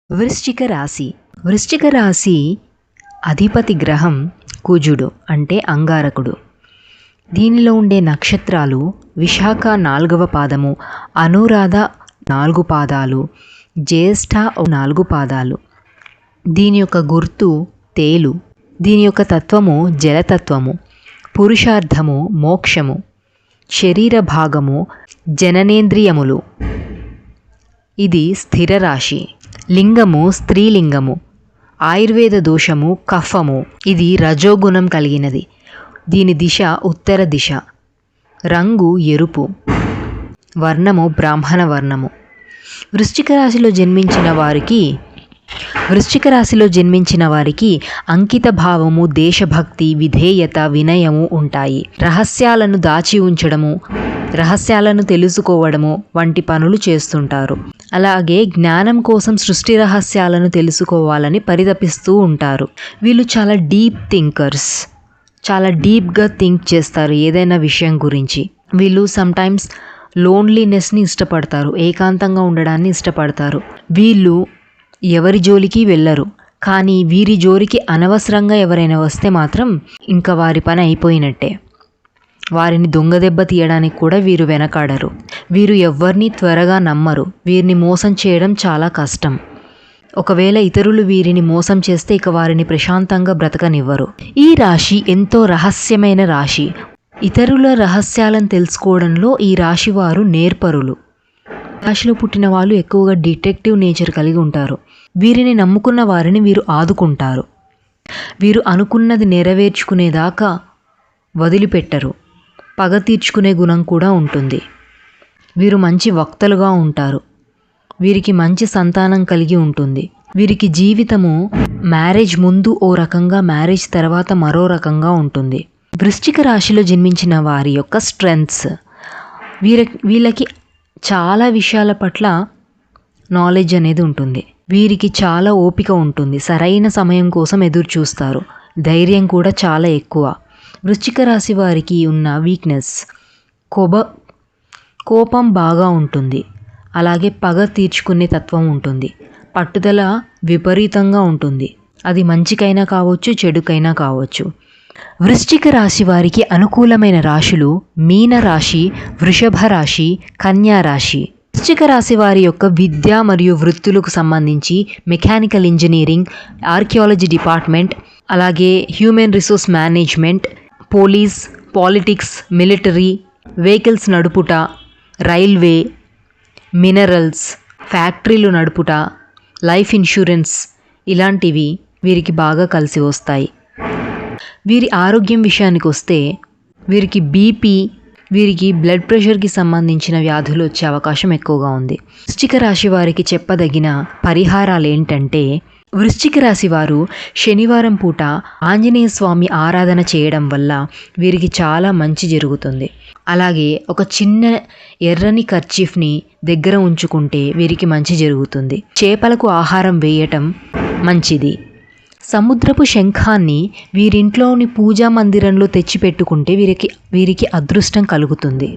వృశ్చిక రాశి. వృశ్చిక రాశి అధిపతి గ్రహం కుజుడు, అంటే అంగారకుడు. దీనిలో ఉండే నక్షత్రాలు విశాఖ 4వ పాదము, అనురాధ 4 పాదాలు, జ్యేష్ఠ 4 పాదాలు. దీని యొక్క గుర్తు తేలు. దీని యొక్క తత్వము జలతత్వము. పురుషార్థము మోక్షము. శరీర భాగము జననేంద్రియములు. ఇది స్థిర రాశి. లింగము స్త్రీలింగము. ఆయుర్వేద దోషము కఫము. ఇది రజోగుణం కలిగినది. దీని దిశ ఉత్తర దిశ. రంగు ఎరుపు. వర్ణము బ్రాహ్మణ వర్ణము. వృశ్చిక రాశిలో జన్మించిన వారికి అంకిత భావము, దేశభక్తి, విధేయత, వినయము ఉంటాయి. రహస్యాలను దాచి ఉంచడము, రహస్యాలను తెలుసుకోవడము వంటి పనులు చేస్తుంటారు. అలాగే జ్ఞానం కోసం సృష్టి రహస్యాలను తెలుసుకోవాలని పరితపిస్తూ ఉంటారు. వీళ్ళు చాలా డీప్ థింకర్స్. చాలా డీప్గా థింక్ చేస్తారు ఏదైనా విషయం గురించి. వీళ్ళు సమ్టైమ్స్ లోన్లీనెస్ని ఇష్టపడతారు, ఏకాంతంగా ఉండడాన్ని ఇష్టపడతారు. వీళ్ళు ఎవరి జోలికి వెళ్ళరు. కానీ వీరి జోలికి అనవసరంగా ఎవరైనా వస్తే మాత్రం ఇంకా వారి పని అయిపోయినట్టే. వారిని దొంగదెబ్బ తీయడానికి కూడా వీరు వెనకాడరు. వీరు ఎవరిని త్వరగా నమ్మరు. వీరిని మోసం చేయడం చాలా కష్టం. ఒకవేళ ఇతరులు వీరిని మోసం చేస్తే ఇక వారిని ప్రశాంతంగా బ్రతకనివ్వరు. ఈ రాశి ఎంతో రహస్యమైన రాశి. ఇతరుల రహస్యాలను తెలుసుకోవడంలో ఈ రాశి వారు నేర్పరులు. రాశిలో పుట్టిన వాళ్ళు ఎక్కువగా డిటెక్టివ్ నేచర్ కలిగి ఉంటారు. వీరిని నమ్ముకున్న వారిని వీరు ఆదుకుంటారు. వీరు అనుకున్నది నెరవేర్చుకునేదాకా వదిలిపెట్టరు. పగ తీర్చుకునే గుణం కూడా ఉంటుంది. వీరు మంచి వక్తలుగా ఉంటారు. వీరికి మంచి సంతానం కలిగి ఉంటుంది. వీరికి జీవితము మ్యారేజ్ ముందు ఓ రకంగా, మ్యారేజ్ తర్వాత మరో రకంగా ఉంటుంది. వృశ్చిక రాశిలో జన్మించిన వారి యొక్క స్ట్రెంగ్త్స్. వీళ్ళకి చాలా విషయాల పట్ల నాలెడ్జ్ అనేది ఉంటుంది. వీరికి చాలా ఓపిక ఉంటుంది. సరైన సమయం కోసం ఎదురు చూస్తారు. ధైర్యం కూడా చాలా ఎక్కువ. వృశ్చిక రాశి వారికి ఉన్న వీక్నెస్ కోపం బాగా ఉంటుంది. అలాగే పగ తీర్చుకునే తత్వం ఉంటుంది. పట్టుదల విపరీతంగా ఉంటుంది. అది మంచికైనా కావచ్చు, చెడుకైనా కావచ్చు. వృశ్చిక రాశి వారికి అనుకూలమైన రాశులు మీన రాశి, వృషభ రాశి, కన్యా రాశి. వృశ్చిక రాశి వారి యొక్క విద్య మరియు వృత్తులకు సంబంధించి మెకానికల్ ఇంజనీరింగ్, ఆర్కియాలజీ డిపార్ట్మెంట్, అలాగే human resource management, police, politics, military, vehicles నడుపుట, రైల్వే, మినరల్స్, ఫ్యాక్టరీలు నడుపుట, లైఫ్ ఇన్సూరెన్స్ ఇలాంటివి వీరికి బాగా కలిసి వస్తాయి. వీరి ఆరోగ్యం విషయానికి వస్తే వీరికి బీపీ, వీరికి బ్లడ్ ప్రెషర్కి సంబంధించిన వ్యాధులు వచ్చే అవకాశం ఎక్కువగా ఉంది. వృశ్చిక రాశి వారికి చెప్పదగిన పరిహారాలు ఏంటంటే, వృశ్చిక రాశి వారు శనివారం పూట ఆంజనేయ స్వామి ఆరాధన చేయడం వల్ల వీరికి చాలా మంచి జరుగుతుంది. అలాగే ఒక చిన్న ఎర్రని కర్చీఫ్ని దగ్గర ఉంచుకుంటే వీరికి మంచి జరుగుతుంది. చేపలకు ఆహారం వేయటం మంచిది. సముద్రపు శంఖాన్ని వీరింట్లోని పూజా మందిరంలో తెచ్చిపెట్టుకుంటే వీరికి అదృష్టం కలుగుతుంది.